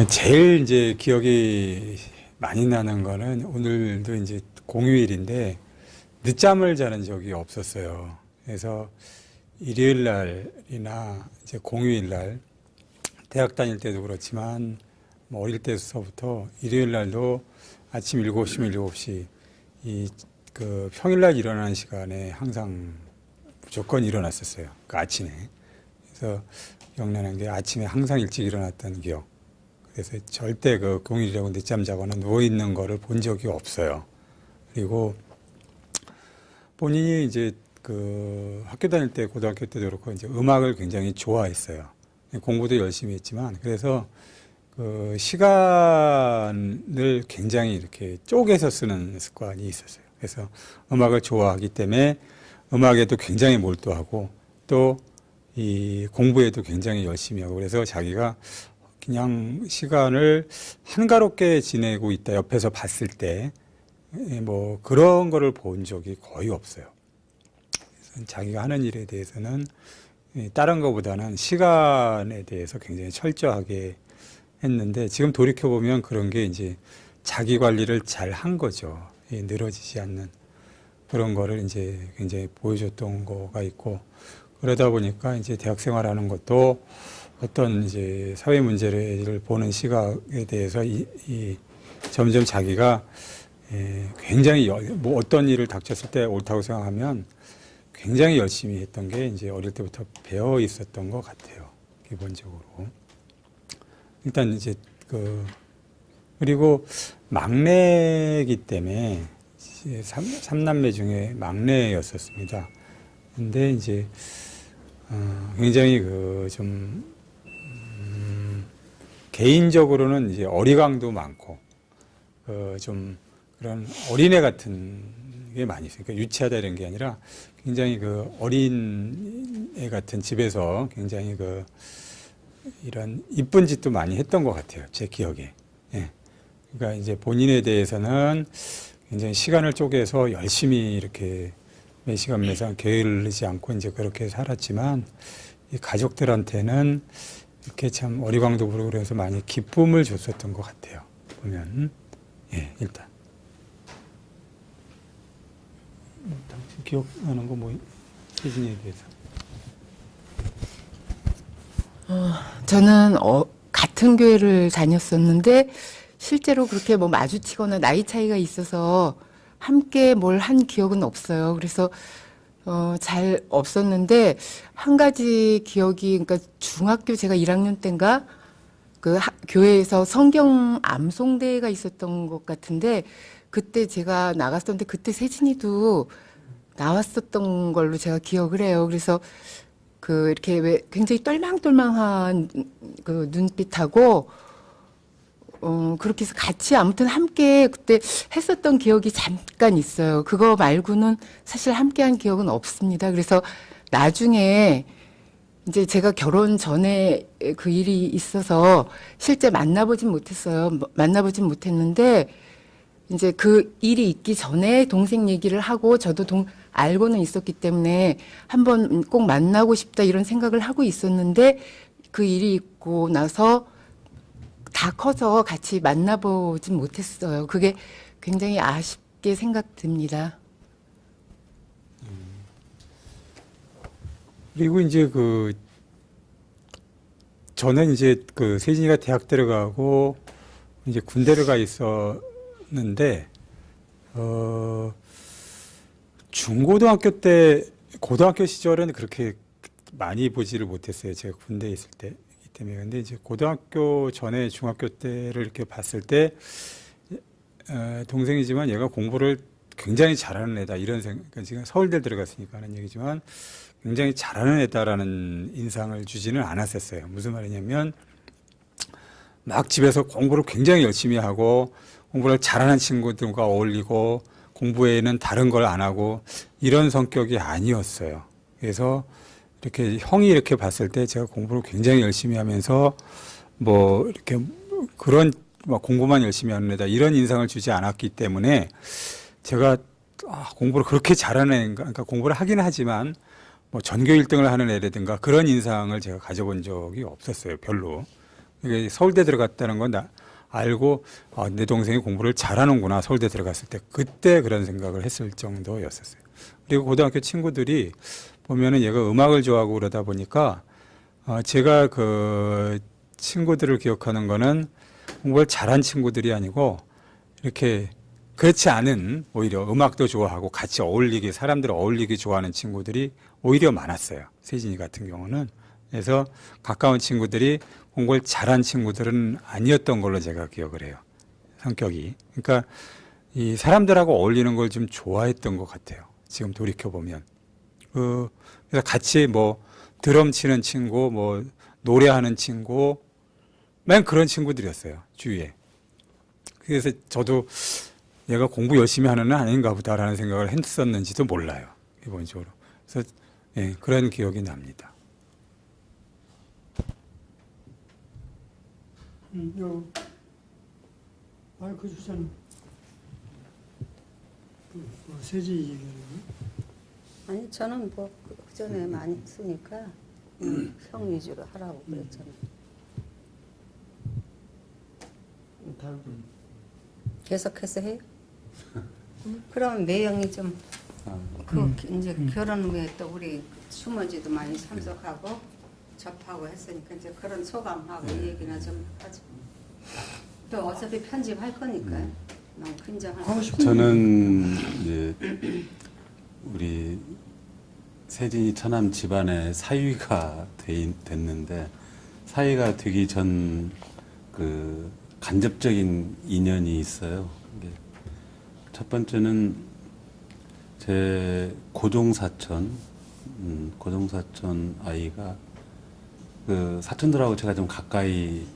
제일 이제 기억이 많이 나는 거는 오늘도 이제 공휴일인데 늦잠을 자는 적이 없었어요. 그래서 일요일 날이나 이제 공휴일 날 대학 다닐 때도 그렇지만 뭐 어릴 때서부터 일요일 날도 아침 7시면 7시 이 그 평일날 일어나는 시간에 항상 무조건 일어났었어요. 그 아침에. 그래서 기억나는 게 아침에 항상 일찍 일어났던 기억. 그래서 절대 그 공휴일이라고 늦잠 자거나 누워 있는 거를 본 적이 없어요. 그리고 본인이 이제 그 학교 다닐 때 고등학교 때도 그렇고 이제 음악을 굉장히 좋아했어요. 공부도 열심히 했지만 그래서 그 시간을 굉장히 이렇게 쪼개서 쓰는 습관이 있었어요. 그래서 음악을 좋아하기 때문에 음악에도 굉장히 몰두하고 또 이 공부에도 굉장히 열심히 하고 그래서 자기가 그냥 시간을 한가롭게 지내고 있다 옆에서 봤을 때 뭐 그런 거를 본 적이 거의 없어요. 그래서 자기가 하는 일에 대해서는 다른 것보다는 시간에 대해서 굉장히 철저하게 했는데 지금 돌이켜 보면 그런 게 이제 자기 관리를 잘 한 거죠. 늘어지지 않는 그런 거를 이제 굉장히 보여줬던 거가 있고 그러다 보니까 이제 대학 생활하는 것도 어떤 이제 사회 문제를 보는 시각에 대해서 점점 자기가 굉장히 뭐 어떤 일을 닥쳤을 때 옳다고 생각하면 굉장히 열심히 했던 게 이제 어릴 때부터 배어 있었던 것 같아요. 기본적으로. 일단 이제 그리고 막내이기 때문에 삼남매 중에 막내였었습니다. 근데 이제 굉장히 개인적으로는 이제 어리광도 많고 좀 그런 어린애 같은 게 많이 있어요. 그러니까 유치하다 이런 게 아니라 굉장히 그 어린애 같은 집에서 굉장히 이런 이쁜 짓도 많이 했던 것 같아요. 제 기억에. 예. 그러니까 이제 본인에 대해서는 굉장히 시간을 쪼개서 열심히 이렇게 몇 시간 몇 시간 게으르지 않고 이제 그렇게 살았지만 이 가족들한테는 이렇게 참 어리광도 부르고 그래서 많이 기쁨을 줬었던 것 같아요. 보면 일단 당신 기억나는 거 뭐 세진이에 대해서 저는 같은 교회를 다녔었는데 실제로 그렇게 뭐 마주치거나 나이 차이가 있어서 함께 뭘 한 기억은 없어요. 그래서 잘 없었는데 한 가지 기억이 그러니까 중학교 제가 1학년 때인가 교회에서 성경 암송대회가 있었던 것 같은데 그때 제가 나갔었는데 그때 세진이도 나왔었던 걸로 제가 기억을 해요. 그래서 이렇게 왜 굉장히 똘망똘망한 그 눈빛하고 그렇게 해서 같이 아무튼 함께 그때 했었던 기억이 잠깐 있어요. 그거 말고는 사실 함께 한 기억은 없습니다. 그래서 나중에 이제 제가 결혼 전에 그 일이 있어서 실제 만나보진 못했어요. 만나보진 못했는데 이제 그 일이 있기 전에 동생 얘기를 하고 저도 알고는 있었기 때문에 한번 꼭 만나고 싶다 이런 생각을 하고 있었는데 그 일이 있고 나서 다 커서 같이 만나보진 못했어요. 그게 굉장히 아쉽게 생각됩니다. 그리고 이제 저는 이제 세진이가 대학 들어가고 이제 군대를 가 있었는데 중고등학교 때 고등학교 시절은 그렇게 많이 보지를 못했어요. 제가 군대에 있을 때이기 때문에. 근데 이제 고등학교 전에 중학교 때를 이렇게 봤을 때 동생이지만 얘가 공부를 굉장히 잘하는 애다 이런 생각. 그러니까 지금 서울대 들어갔으니까 하는 얘기지만 굉장히 잘하는 애다라는 인상을 주지는 않았었어요. 무슨 말이냐면 막 집에서 공부를 굉장히 열심히 하고 공부를 잘하는 친구들과 어울리고 공부에는 다른 걸 안 하고 이런 성격이 아니었어요. 그래서 이렇게 형이 이렇게 봤을 때 제가 공부를 굉장히 열심히 하면서 뭐 이렇게 그런 막 공부만 열심히 하는 애다 이런 인상을 주지 않았기 때문에 제가 공부를 그렇게 잘하는 애인가, 그러니까 공부를 하긴 하지만 뭐 전교 1등을 하는 애라든가 그런 인상을 제가 가져본 적이 없었어요. 별로. 이게 서울대 들어갔다는 건 알고 내 동생이 공부를 잘하는구나 서울대 들어갔을 때 그때 그런 생각을 했을 정도였었어요. 그리고 고등학교 친구들이 보면은 얘가 음악을 좋아하고 그러다 보니까 제가 그 친구들을 기억하는 거는 공부를 잘한 친구들이 아니고 이렇게 그렇지 않은 오히려 음악도 좋아하고 같이 어울리기 사람들 어울리기 좋아하는 친구들이 오히려 많았어요. 세진이 같은 경우는. 그래서 가까운 친구들이 공부를 잘한 친구들은 아니었던 걸로 제가 기억을 해요. 성격이. 그러니까 이 사람들하고 어울리는 걸 좀 좋아했던 것 같아요. 지금 돌이켜 보면. 그래서 같이 뭐 드럼 치는 친구, 뭐 노래하는 친구, 맨 그런 친구들이었어요. 주위에. 그래서 저도 얘가 공부 열심히 하는 애 아닌가 보다라는 생각을 했었는지도 몰라요. 기본적으로. 그래서 예, 그런 기억이 납니다. 요 마이크 주사는 세지 얘기하는 거? 아니 저는 뭐 그전에 많이 했으니까 성 위주로 하라고 그랬잖아요. 다음 계속해서 해요? 그럼 매형이 좀 이제 결혼 후에 또 우리 수모지도 많이 참석하고 접하고 했으니까 이제 그런 소감하고 얘기나 좀 하죠. 또 어차피 편집할 거니까 너무 긴장하지 하고 싶은 저는 이제 우리 세진이 처남 집안의 사위가 됐는데 사위가 되기 전 그 간접적인 인연이 있어요. 이게 첫 번째는 제 고종사촌 아이가 그 사촌들하고 제가 좀 가까이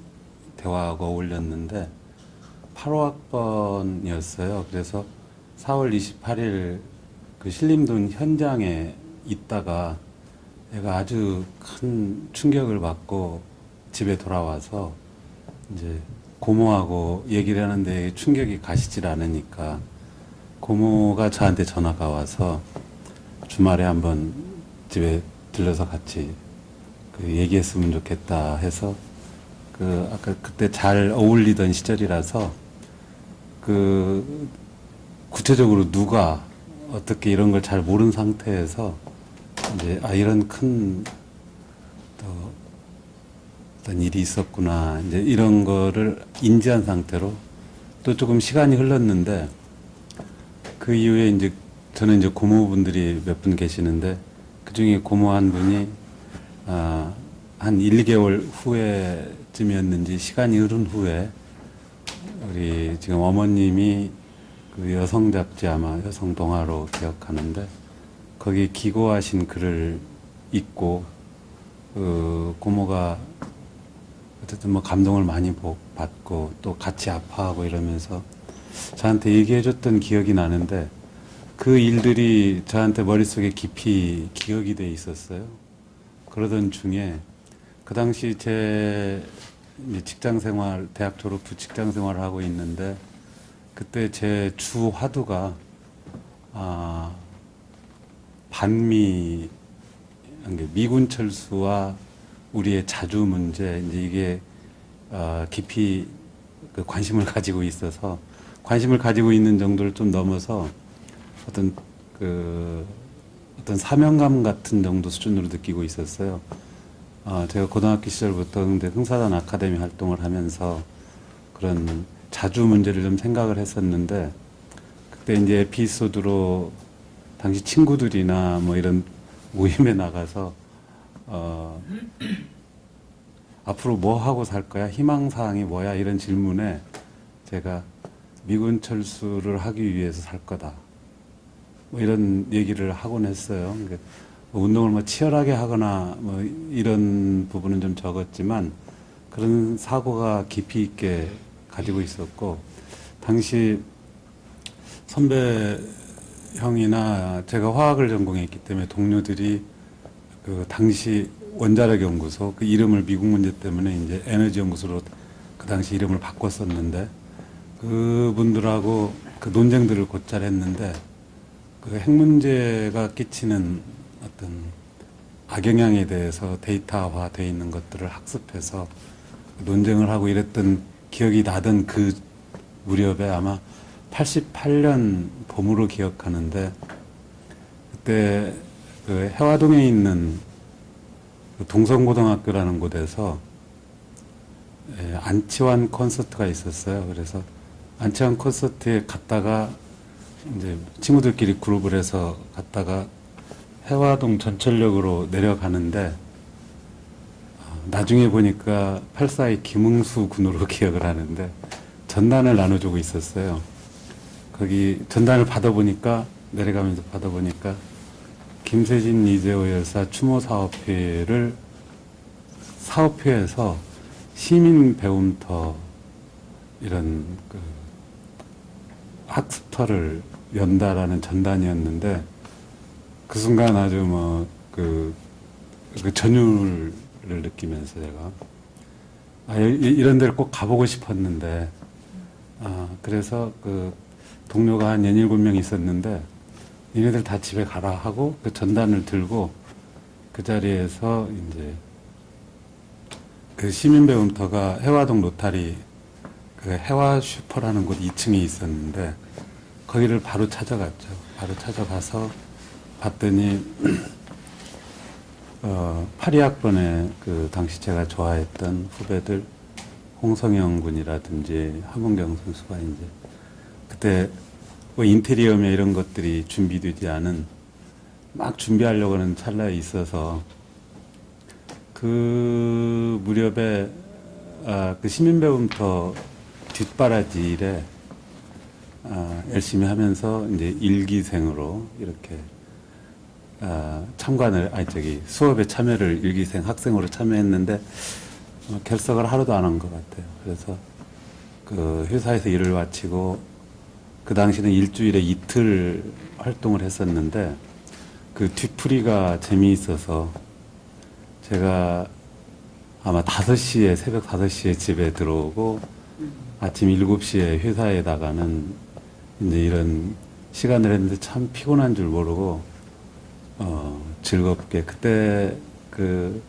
대화하고 어울렸는데 8호학번이었어요. 그래서 4월 28일 그 신림동 현장에 있다가 애가 아주 큰 충격을 받고 집에 돌아와서 이제 고모하고 얘기를 하는데 충격이 가시질 않으니까 고모가 저한테 전화가 와서 주말에 한번 집에 들려서 같이 그 얘기했으면 좋겠다 해서 그 아까 그때 잘 어울리던 시절이라서 그 구체적으로 누가 어떻게 이런 걸 잘 모르는 상태에서 이제 이런 큰 또 어떤 일이 있었구나 이제 이런 거를 인지한 상태로 또 조금 시간이 흘렀는데 그 이후에 이제 저는 이제 고모분들이 몇 분 계시는데 그 중에 고모 한 분이 한 1, 2개월 후에쯤이었는지 시간이 흐른 후에 우리 지금 어머님이 그 여성 잡지 아마 여성 동화로 기억하는데 거기 기고하신 글을 읽고 그 고모가 어쨌든 뭐 감동을 많이 받고 또 같이 아파하고 이러면서 저한테 얘기해줬던 기억이 나는데 그 일들이 저한테 머릿속에 깊이 기억이 돼 있었어요. 그러던 중에 그 당시 제 이제 직장 생활, 대학 졸업 후 직장 생활을 하고 있는데 그때 제 주 화두가 반미, 미군 철수와 우리의 자주 문제, 이제 이게 깊이 그 관심을 가지고 있어서 관심을 가지고 있는 정도를 좀 넘어서 어떤 사명감 같은 정도 수준으로 느끼고 있었어요. 제가 고등학교 시절부터 근데 흥사단 아카데미 활동을 하면서 그런 자주 문제를 좀 생각을 했었는데 그때 이제 에피소드로 당시 친구들이나 뭐 이런 모임에 나가서 앞으로 뭐 하고 살 거야? 희망사항이 뭐야? 이런 질문에 제가 미군 철수를 하기 위해서 살 거다. 뭐 이런 얘기를 하곤 했어요. 그러니까 운동을 뭐 치열하게 하거나 뭐 이런 부분은 좀 적었지만 그런 사고가 깊이 있게 가지고 있었고 당시 선배 형이나 제가 화학을 전공했기 때문에 동료들이 그 당시 원자력 연구소 그 이름을 미국 문제 때문에 이제 에너지 연구소로 그 당시 이름을 바꿨었는데 그분들하고 그 논쟁들을 곧잘 했는데 그 핵 문제가 끼치는 어떤 악영향에 대해서 데이터화되어 있는 것들을 학습해서 논쟁을 하고 이랬던 기억이 나던 그 무렵에 아마 88년 봄으로 기억하는데 그때 그 해화동에 있는 그 동성고등학교라는 곳에서 안치환 콘서트가 있었어요. 그래서 안치환 콘서트에 갔다가 이제 친구들끼리 그룹을 해서 갔다가 해화동 전철역으로 내려가는데 나중에 보니까 842 김응수 군으로 기억을 하는데 전단을 나눠주고 있었어요. 거기 전단을 받아보니까 내려가면서 받아보니까 김세진 이재호 열사 추모 사업회를 사업회에서 시민 배움터 이런 그 학습터를 연다라는 전단이었는데 그 순간 아주 뭐 그 전율을 느끼면서 제가 이런 데를 꼭 가보고 싶었는데 그래서 그 동료가 한 17명 있었는데 니네들 다 집에 가라 하고 그 전단을 들고 그 자리에서 이제 그 시민배움터가 해화동 로타리 그 해화 슈퍼라는 곳 2층에 있었는데 거기를 바로 찾아갔죠. 바로 찾아가서 봤더니 82학번에 그 당시 제가 좋아했던 후배들 홍성영 군이라든지 함은경 선수가 이제 그때 뭐 인테리어며 이런 것들이 준비되지 않은 막 준비하려고 하는 찰나에 있어서 그 무렵에 그 시민배움터 뒷바라지일에 열심히 하면서 이제 일기생으로 이렇게 참관을 수업에 참여를 일기생 학생으로 참여했는데 결석을 하루도 안 한 것 같아요. 그래서 그 회사에서 일을 마치고 그 당시는 일주일에 이틀 활동을 했었는데 그 뒤풀이가 재미있어서 제가 아마 5시에 새벽 5시에 집에 들어오고 아침 7시에 회사에다가는 이제 이런 시간을 했는데 참 피곤한 줄 모르고 즐겁게 그때 그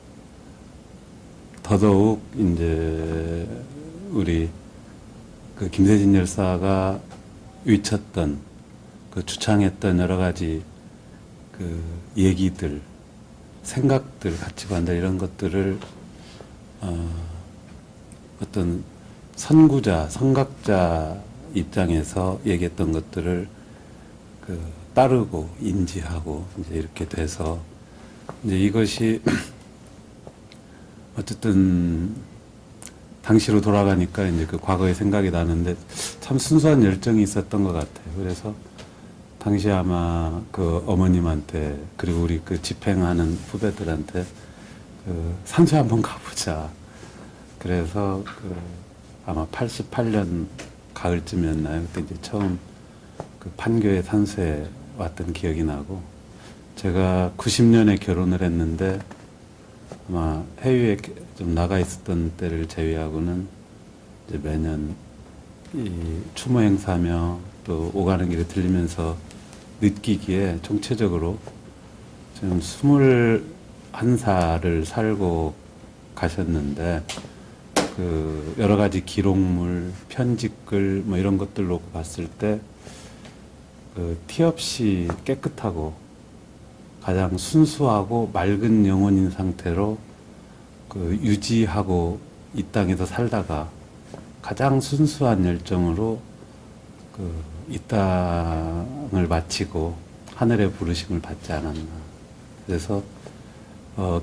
더더욱 이제 우리 그 김세진 열사가 위쳤던 그 주창했던 여러 가지 그 얘기들, 생각들, 가치관들 이런 것들을 어떤 선구자, 선각자 입장에서 얘기했던 것들을 그 따르고 인지하고 이제 이렇게 돼서 이제 이것이 어쨌든 당시로 돌아가니까 이제 그 과거의 생각이 나는데 참 순수한 열정이 있었던 것 같아요. 그래서 당시 아마 그 어머님한테 그리고 우리 그 집행하는 후배들한테 그 산소에 한번 가보자. 그래서 그 아마 88년 가을쯤이었나요? 그때 이제 처음 그 판교의 산소에 왔던 기억이 나고 제가 90년에 결혼을 했는데 아마 해외에 좀 나가 있었던 때를 제외하고는 이제 매년 이 추모 행사며 또 오가는 길에 들리면서 느끼기에 총체적으로 지금 21살을 살고 가셨는데 그 여러 가지 기록물, 편집글 뭐 이런 것들 놓고 봤을 때 그 티 없이 깨끗하고 가장 순수하고 맑은 영혼인 상태로 그 유지하고 이 땅에서 살다가 가장 순수한 열정으로 그 이 땅을 마치고 하늘의 부르심을 받지 않았나. 그래서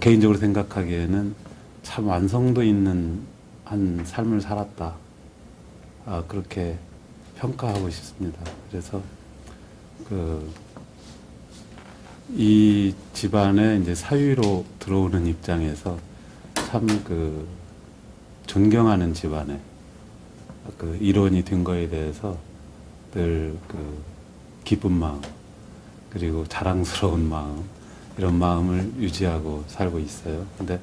개인적으로 생각하기에는 참 완성도 있는 한 삶을 살았다. 그렇게 평가하고 싶습니다. 그래서 이 집안에 이제 사위로 들어오는 입장에서 참 그 존경하는 집안에 그 일원이 된 거에 대해서 늘 그 기쁜 마음 그리고 자랑스러운 마음 이런 마음을 유지하고 살고 있어요. 근데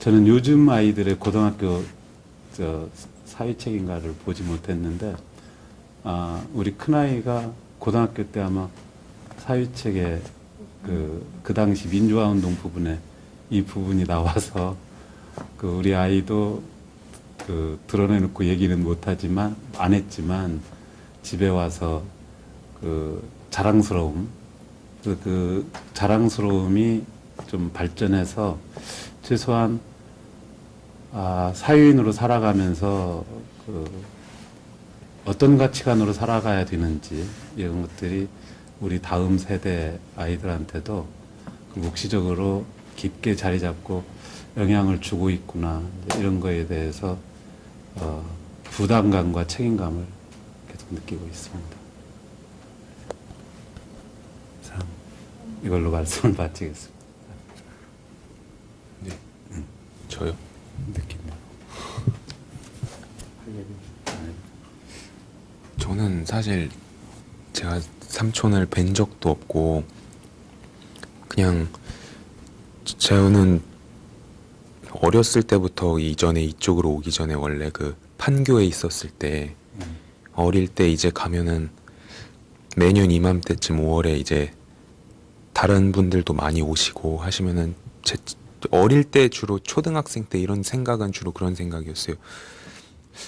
저는 요즘 아이들의 고등학교 사회책인가를 보지 못했는데 우리 큰아이가 고등학교 때 아마 사회책에 그 당시 민주화 운동 부분에 이 부분이 나와서 그 우리 아이도 그 드러내놓고 얘기는 못하지만 안 했지만 집에 와서 그 자랑스러움 그 자랑스러움이 좀 발전해서 최소한 사회인으로 살아가면서 그 어떤 가치관으로 살아가야 되는지 이런 것들이 우리 다음 세대 아이들한테도 그 묵시적으로 깊게 자리 잡고 영향을 주고 있구나 이런 거에 대해서 부담감과 책임감을 계속 느끼고 있습니다. 참 이걸로 말씀을 마치겠습니다. 저요? 느낌만. 할 얘기 안 해도. 저는 사실 제가 삼촌을 뵌 적도 없고 그냥 저는 어렸을 때부터 이전에 이쪽으로 오기 전에 원래 그 판교에 있었을 때 어릴 때 이제 가면은 매년 이맘때쯤 5월에 이제 다른 분들도 많이 오시고 하시면은 제 어릴 때 주로 초등학생 때 이런 생각은 주로 그런 생각이었어요.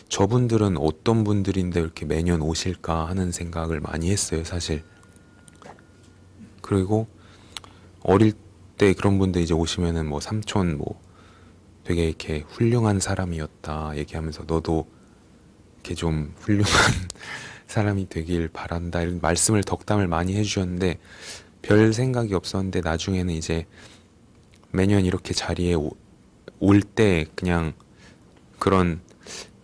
저분들은 어떤 분들인데 이렇게 매년 오실까 하는 생각을 많이 했어요, 사실. 그리고 어릴 때 그런 분들 이제 오시면은 뭐 삼촌 뭐 되게 이렇게 훌륭한 사람이었다 얘기하면서 너도 이렇게 좀 훌륭한 사람이 되길 바란다 이런 말씀을 덕담을 많이 해주셨는데 별 생각이 없었는데 나중에는 이제 매년 이렇게 자리에 올 때 그냥 그런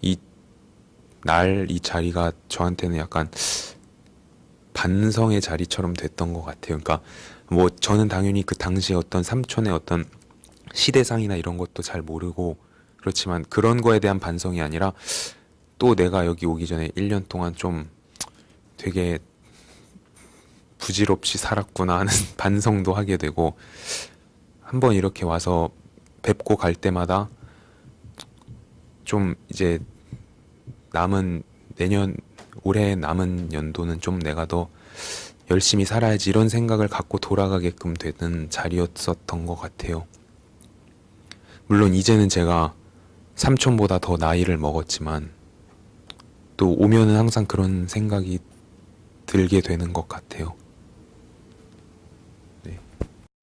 이 자리가 저한테는 약간 반성의 자리처럼 됐던 것 같아요. 그러니까 뭐 저는 당연히 그 당시에 어떤 삼촌의 어떤 시대상이나 이런 것도 잘 모르고 그렇지만 그런 거에 대한 반성이 아니라 또 내가 여기 오기 전에 1년 동안 좀 되게 부질없이 살았구나 하는 반성도 하게 되고 한번 이렇게 와서 뵙고 갈 때마다 좀 이제 올해 남은 연도는 좀 내가 더 열심히 살아야지 이런 생각을 갖고 돌아가게끔 되는 자리였었던 것 같아요. 물론 이제는 제가 삼촌보다 더 나이를 먹었지만 또 오면은 항상 그런 생각이 들게 되는 것 같아요.